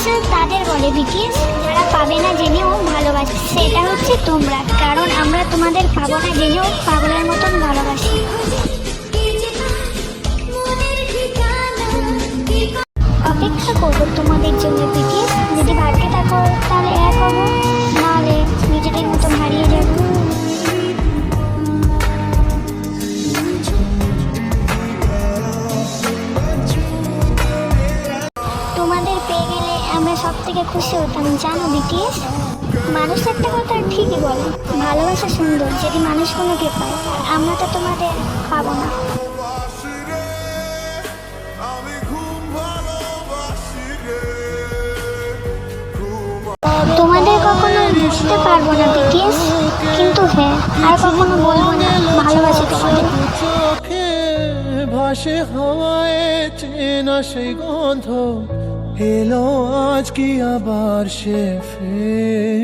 ভালোবাসা তাদের বলে বিটিএস যারা পাবে না জেনেও ভালোবাসে, সেটা হচ্ছে তোমরা। কারণ আমরা তোমাদের পাবো না জেনেও পাগলের মতন ভালোবাসি। অপেক্ষা করবো তোমাদের জন্য বিটিএস। যদি ভাগ্যে থাকো তাহলে এক হবো, নাহলে নিজেদের মতন হারিয়ে যাবো। তোমাদের পেয়ে গেলে আমরা সব থেকে খুশি হতাম জানো বিটিএস। মানুষ একটা কথা ঠিকই বলে, ভালোবাসা সুন্দর যদি মানুষগুলোকে পায়, আর আমরা তো তোমাদের পাবো না। তোমাদের কখনো বুঝতে পারবো না বিটিএস, কিন্তু হ্যাঁ আর কখনো বলবো না ভালোবাসি তোমাদের। ভাসে হাওয়ায় চেনা সেই গন্ধ, এলো আজ কি আবার সে ফের।